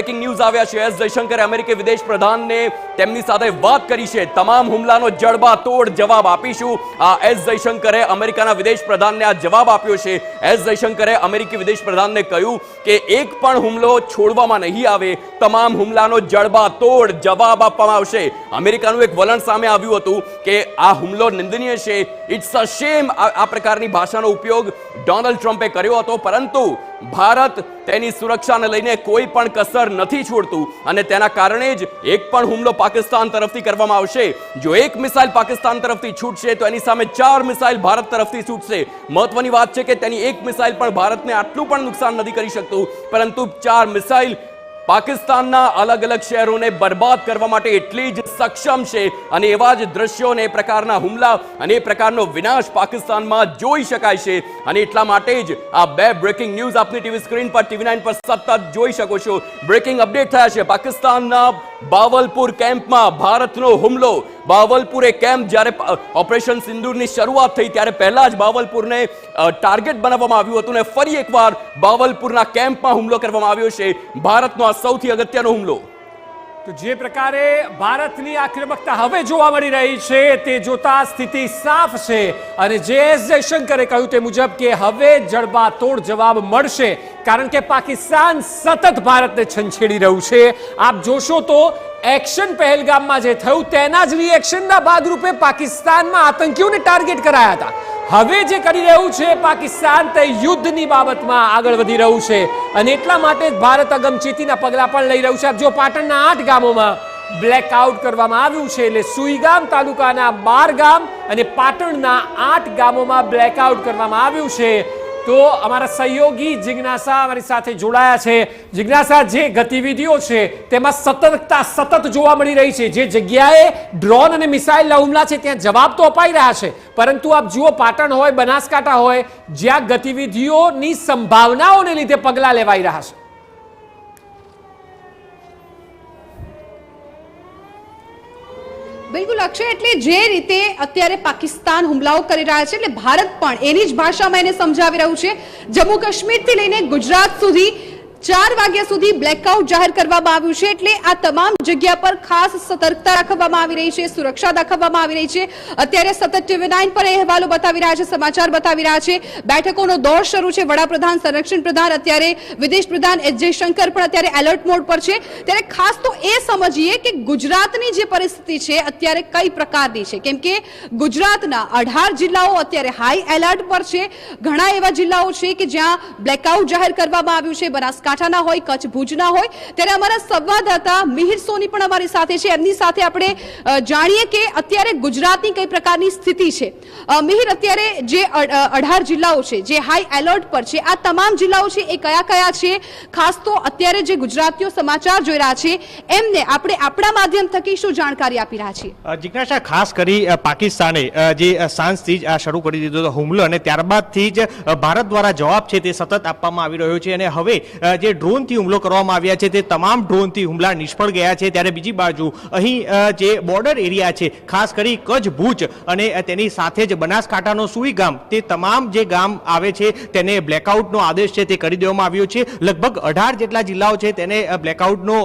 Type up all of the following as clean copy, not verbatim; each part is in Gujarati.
બ્રેકિંગ ન્યૂઝ આવ્યા છે। એસ જયશંકરે અમેરિકી વિદેશ પ્રધાનને તેમની સાથે વાત કરી છે। તમામ હુમલાનો જડબાતોડ જવાબ આપીશું। આ એસ જયશંકરે અમેરિકાના વિદેશ પ્રધાનને આ જવાબ આપ્યો છે। એસ જયશંકરે અમેરિકી વિદેશ પ્રધાનને કહ્યું કે એક પણ હુમલો છોડવામાં નહીં આવે, તમામ હુમલાનો જડબાતોડ જવાબ આપવામાં આવશે। અમેરિકાનું એક વલણ સામે આવ્યું હતું કે આ હુમલો નિંદનીય છે, ઇટ્સ અ શેમ, આ પ્રકારની ભાષાનો ઉપયોગ ડોનાલ્ડ ટ્રમ્પે કર્યો હતો, પરંતુ ભારત તેની સુરક્ષાને લઈને કોઈ પણ કસર નથી છોડતું અને તેના કારણે જ એક પણ હુમલો પાકિસ્તાન તરફથી કરવામાં આવશે। જો એક મિસાઇલ પાકિસ્તાન તરફથી છૂટશે તો એની સામે 4 મિસાઇલ ભારત તરફથી છૂટશે। મહત્વની વાત છે કે તેની એક મિસાઇલ પણ ભારતને આટલું પણ નુકસાન નથી કરી શકતું, પરંતુ 4 મિસાઇલ પાકિસ્તાનના અલગ અલગ શહેરોને બરબાદ કરવા માટે એટલી જ સક્ષમ છે અને એવા જ દ્રશ્યો અને એ પ્રકારના હુમલા અને એ પ્રકારનો વિનાશ પાકિસ્તાનમાં જોઈ શકાય છે। અને એટલા માટે જ આ બે બ્રેકિંગ ન્યૂઝ આપની ટીવી સ્ક્રીન પર TV9 પર સતત જોઈ શકો છો। બ્રેકિંગ અપડેટ થયા છે। પાકિસ્તાનના બાવલપુર કેમ્પમાં ભારતનો હુમલો। બાવલપુર એ કેમ્પ જ્યારે ઓપરેશન સિંદૂરની શરૂઆત થઈ ત્યારે પહેલા જ બાવલપુરને ટાર્ગેટ બનાવવામાં આવ્યું હતું અને ફરી એકવાર બાવલપુરના કેમ્પમાં હુમલો કરવામાં આવ્યો છે। ભારતનો આ સૌથી અગત્યનો હુમલો। તો જે પ્રકારે ભારતની આક્રમકતા હવે જોવા મળી રહી છે તે જોતા સ્થિતિ સાફ છે અને જે એસ જયશંકરે કહ્યું તે મુજબ કે હવે જડબાતોડ જવાબ મળશે, કારણ કે પાકિસ્તાન સતત ભારતને છંછેડી રહ્યું છે। આપ જોશો તો એક્શન પહેલગામમાં જે થયું તેના જ રિએક્શનના ભાગરૂપે પાકિસ્તાનમાં આતંકીઓને ટાર્ગેટ કરાયા હતા। હવે જે કરી રહ્યું છે પાકિસ્તાન તે યુદ્ધની બાબતમાં આગળ વધી રહ્યું છે અને એટલા માટે જ ભારત અગમચેતીના પગલાં પણ લઈ રહ્યું છે। જો પાટણના 8 ગામોમાં બ્લેકઆઉટ કરવામાં આવ્યું છે, એટલે સુઈગામ તાલુકાના 12 ગામ અને પાટણના 8 ગામોમાં બ્લેકઆઉટ કરવામાં આવ્યું છે। તો અમારા સહયોગી જિજ્ઞાસા અમારી સાથે જોડાયા છે। જિજ્ઞાસા, જે ગતિવિધિઓ છે તેમાં સતર્કતા સતત જોવા મળી રહી છે। જે જગ્યાએ ડ્રોન અને મિસાઇલના હુમલા છે ત્યાં જવાબ તો અપાઈ રહ્યા છે, પરંતુ આપ જુઓ પાટણ હોય, બનાસકાંઠા હોય, જ્યાં ગતિવિધિઓની સંભાવનાઓને લીધે પગલાં લેવાઈ રહ્યા છે। બિલકુલ અક્ષય, એટલે જે રીતે અત્યારે પાકિસ્તાન હુમલાઓ કરી રહ્યા છે એટલે ભારત પણ એની જ ભાષામાં એને સમજાવી રહ્યું છે। જમ્મુ કાશ્મીરથી લઈને ગુજરાત સુધી 4 વાગ્યા સુધી બ્લેકઆઉટ જાહેર કરવામાં આવ્યું છે, એટલે આ તમામ જગ્યા પર ખાસ સતર્કતા રાખવામાં આવી રહી છે, સુરક્ષા દાખવવામાં આવી રહી છે। અત્યારે સતત TV9 પર અહેવાલો બતાવી રહ્યા છે, સમાચાર બતાવી રહ્યા છે, બેઠકોનો દોર શરૂ છે। વડાપ્રધાન, સંરક્ષણ પ્રધાન, અત્યારે વિદેશ પ્રધાન એસ જયશંકર પણ અત્યારે એલર્ટ મોડ પર છે। ત્યારે ખાસ તો એ સમજીએ કે ગુજરાતની જે પરિસ્થિતિ છે અત્યારે કઈ પ્રકારની છે, કેમ કે ગુજરાતના 18 જિલ્લાઓ અત્યારે હાઈ એલર્ટ પર છે। ઘણા એવા જિલ્લાઓ છે કે જ્યાં બ્લેકઆઉટ જાહેર કરવામાં આવ્યું છે, બનાસકાંઠા કાંઠાના હોય, કચ્છ ભુજના હોય। ત્યારે અમારા સંવાદદાતા મિહિર સોની પણ અમારી સાથે છે, એમની સાથે આપણે જાણીએ કે અત્યારે ગુજરાતની કઈ પ્રકારની સ્થિતિ છે। મિહિર, અત્યારે જે 18 જિલ્લાઓ છે જે હાઈ એલર્ટ પર છે, આ તમામ જિલ્લાઓ છે એ કયા કયા છે? ખાસ તો અત્યારે જે ગુજરાતીઓ સમાચાર જોઈ રહ્યા છે એમને આપણે આપણા માધ્યમ થકી શું જાણકારી આપી રહ્યા છીએ? જિજ્ઞાસા, ખાસ કરી પાકિસ્તાને જે સાંજથી જ શરૂ કરી દીધો હતો હુમલો અને ત્યારબાદથી જ ભારત દ્વારા જવાબ છે તે સતત આપવામાં આવી રહ્યો છે અને હવે જે ડ્રોનથી હુમલો કરવામાં આવ્યા છે તે તમામ ડ્રોનથી હુમલા નિષ્ફળ ગયા છે। ત્યારે બીજી બાજુ અહીં જે બોર્ડર એરિયા છે, ખાસ કરી કચ્છ ભુજ અને તેની સાથે જ બનાસકાંઠાનો સુઈ ગામ, તે તમામ જે ગામ આવે છે તેને બ્લેકઆઉટનો આદેશ છે તે કરી દેવામાં આવ્યો છે। લગભગ 18 જેટલા જિલ્લાઓ છે તેને બ્લેકઆઉટનો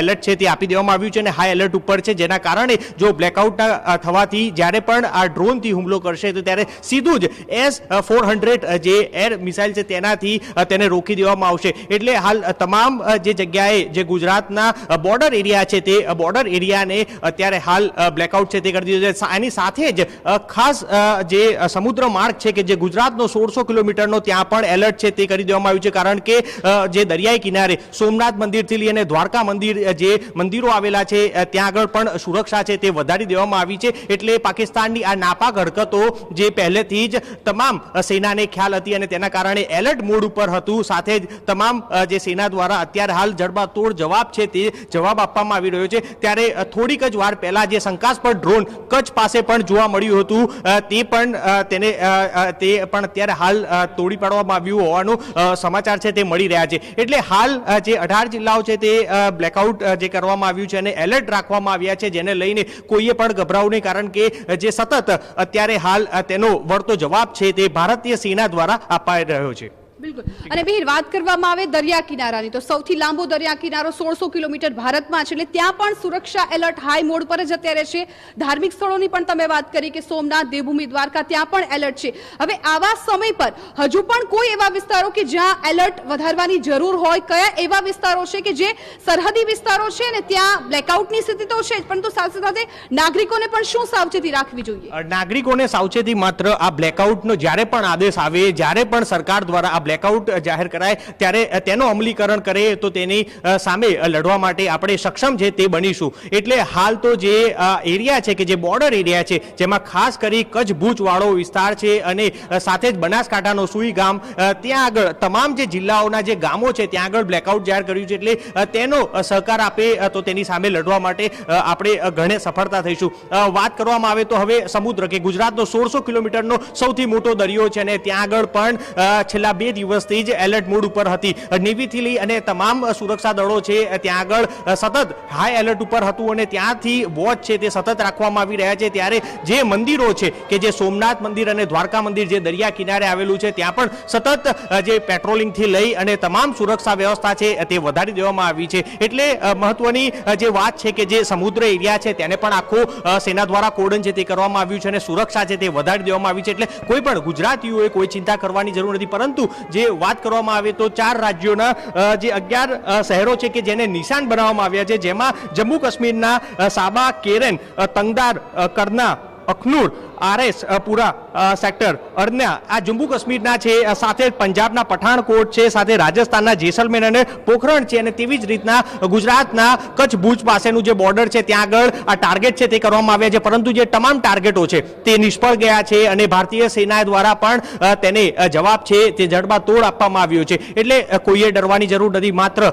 એલર્ટ છે તે આપી દેવામાં આવ્યું છે અને હાઈ એલર્ટ ઉપર છે, જેના કારણે જો બ્લેકઆઉટ થવાથી જ્યારે પણ આ ડ્રોનથી હુમલો કરશે તો ત્યારે સીધું જ S-400 જે એર મિસાઇલ છે તેનાથી તેને રોકી દેવામાં આવશે। એટલે હાલ તમામ જે જગ્યાએ જે ગુજરાતના બોર્ડર એરિયા છે તે બોર્ડર એરિયાને અત્યારે હાલ બ્લેકઆઉટ છે તે કરી દીધો છે। આની સાથે જ ખાસ જે સમુદ્ર માર્ગ છે કે જે ગુજરાતનો 1600 કિલોમીટરનો ત્યાં પણ એલર્ટ છે તે કરી દેવામાં આવ્યું છે, કારણ કે જે દરિયાઈ કિનારે સોમનાથ મંદિરથી લઈને દ્વારકા મંદિર જે મંદિરો આવેલા છે ત્યાં આગળ પણ સુરક્ષા છે તે વધારી દેવામાં આવી છે। એટલે પાકિસ્તાનની આ નાપાક હરકતો જે પહેલેથી જ તમામ સેનાને ખ્યાલ હતી અને તેના કારણે એલર્ટ મોડ ઉપર હતું, સાથે જ તમામ જે સેના દ્વારા અત્યારે હાલ જડબાતોડ જવાબ છે તે જવાબ આપવામાં આવી રહ્યો છે। ત્યારે થોડીક જ વાર પહેલા જે શંકાસ્પદ ડ્રોન કચ્છ પાસે પણ જોવા મળ્યું હતું તે પણ અત્યારે હાલ તોડી પાડવામાં આવ્યું હોવાનું સમાચાર છે તે મળી રહ્યા છે। એટલે હાલ જે 18 જિલ્લાઓ છે તે બ્લેકઆઉટ જે કરવામાં આવ્યું છે અને એલર્ટ રાખવામાં આવ્યા છે, જેને લઈને કોઈએ પણ ગભરાવું નહીં, કારણ કે જે સતત અત્યારે હાલ તેનો વળતો જવાબ છે તે ભારતીય સેના દ્વારા અપાઈ રહ્યો છે। બિલકુલ. અને બિહીર વાત કરવામાં આવે દરિયા કિનારાની તો સૌથી લાંબો દરિયા કિનારો 1600 કિલોમીટર ભારતમાં છે એટલે ત્યાં પણ સુરક્ષા એલર્ટ હાઈ મોડ પર જ અત્યારે છે. ધાર્મિક સ્થળોની પણ તમે વાત કરી કે સોમનાથ, દેવભૂમિ, દ્વારકા ત્યાં પણ એલર્ટ છે. હવે આવા સમય પર હજુ પણ કોઈ એવા વિસ્તારો કે જ્યાં એલર્ટ વધારવાની જરૂર હોય, કયા એવા વિસ્તારો છે કે જે સરહદી વિસ્તારો છે અને ત્યાં બ્લેકઆઉટની સ્થિતિ તો છે જ પરંતુ સાથે સાથે નાગરિકોને પણ શું સાવચેતી રાખવી જોઈએ? નાગરિકોને સાવચેતી માત્ર આ બ્લેકઆઉટનો જ્યારે પણ આદેશ આવે, જ્યારે પણ સરકાર દ્વારા આ બ્લેકઆઉટ જાહેર કરાય ત્યારે તેનો અમલીકરણ કરે તો તેની સામે લડવા માટે આપણે સક્ષમ છે તે બનીશું. એટલે હાલ તો જે એરિયા છે કે જે બોર્ડર એરિયા છે જેમાં ખાસ કરી કચ્છ ભુજ વાળો વિસ્તાર છે અને સાથે જ બનાસકાંઠાનો સુઈ ગામ, ત્યાં આગળ તમામ જે જિલ્લાઓના જે ગામો છે ત્યાં આગળ બ્લેકઆઉટ જાહેર કર્યું છે. એટલે તેનો સહકાર આપે તો તેની સામે લડવા માટે આપણે ઘણે સફળતા થઈશું. વાત કરવામાં આવે તો હવે સમુદ્ર કે ગુજરાતનો 1600 કિલોમીટરનો સૌથી મોટો દરિયો છે અને ત્યાં આગળ પણ છેલ્લા 2 દિવસથી જ એલર્ટ મોડ ઉપર હતી. નેવીથી લઈ અને તમામ સુરક્ષા દળો છે ત્યાં આગળ સતત હાઈ એલર્ટ ઉપર હતું અને ત્યાંથી વોચ છે તે સતત રાખવામાં આવી રહ્યા છે. ત્યારે જે મંદિરો છે કે જે સોમનાથ મંદિર અને દ્વારકા મંદિર જે દરિયા કિનારે આવેલું છે ત્યાં પણ સતત જે પેટ્રોલિંગથી લઈ અને તમામ સુરક્ષા વ્યવસ્થા છે તે વધારી દેવામાં આવી છે. એટલે મહત્વની જે વાત છે કે જે સમુદ્ર એરિયા છે તેને પણ આખો સેના દ્વારા કોર્ડન છે તે કરવામાં આવ્યું છે અને સુરક્ષા છે તે વધારી દેવામાં આવી છે. એટલે કોઈ પણ ગુજરાતીઓએ કોઈ ચિંતા કરવાની જરૂર નથી. પરંતુ જે વાત કરવામાં આવે તો 4 રાજ્યોના જે 11 શહેરો છે કે જેને નિશાન બનાવવામાં આવ્યા છે, જેમાં જમ્મુ કાશ્મીરના સાબા, કેરન, તંગદાર, કરના, અખનૂર, આરએસ પુરા સેક્ટર, અરન્યા આ જમ્મુ કાશ્મીરના છે, સાથે પંજાબના પઠાણકોટ છે, સાથે રાજસ્થાનના જેસલમેર અને પોખરણ છે અને તેવી જ રીતના ગુજરાતના કચ્છ ભુજ પાસેનું જે બોર્ડર છે ત્યાં આગળ આ ટાર્ગેટ છે તે કરવામાં આવ્યા છે. પરંતુ જે તમામ ટાર્ગેટો છે તે નિષ્ફળ ગયા છે અને ભારતીય સેના દ્વારા પણ તેને જવાબ છે તે જડબાતોડ આપવામાં આવ્યો છે. એટલે કોઈએ ડરવાની જરૂર નથી. માત્ર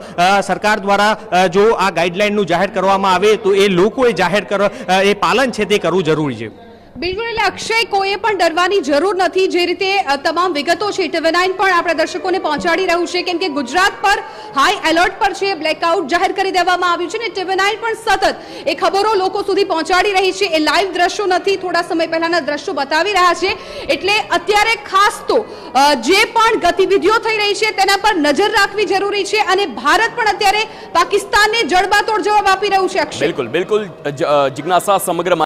સરકાર દ્વારા જો આ ગાઈડલાઈનનું જાહેર કરવામાં આવે તો એ લોકોએ જાહેર કરવા એ પાલન છે તે કરવું જરૂરી છે. બિલકુલ. એટલે અક્ષય, કોઈએ પણ ડરવાની જરૂર નથી. જે રીતે તમામ વિગતો છે TV9 પણ આપણા દર્શકોને પહોંચાડી રહ્યું છે કેમ કે ગુજરાત પર હાઈ એલર્ટ પર છે, બ્લેકઆઉટ જાહેર કરી દેવામાં આવ્યું છે અને TV9 પણ સતત એ ખબરો લોકો સુધી પહોંચાડી રહી છે. એ લાઈવ દ્રશ્યો નથી, થોડા સમય પહેલાના દ્રશ્યો બતાવી રહ્યા છે. એટલે અત્યારે ખાસ તો જે પણ ગતિવિધિઓ થઈ રહી છે તેના પર નજર રાખવી જરૂરી છે અને ભારત પણ અત્યારે પાકિસ્તાનને જડબાતોડ જવાબ આપી રહ્યું છે. અક્ષય, બિલકુલ જિજ્ઞાસા સમગ્ર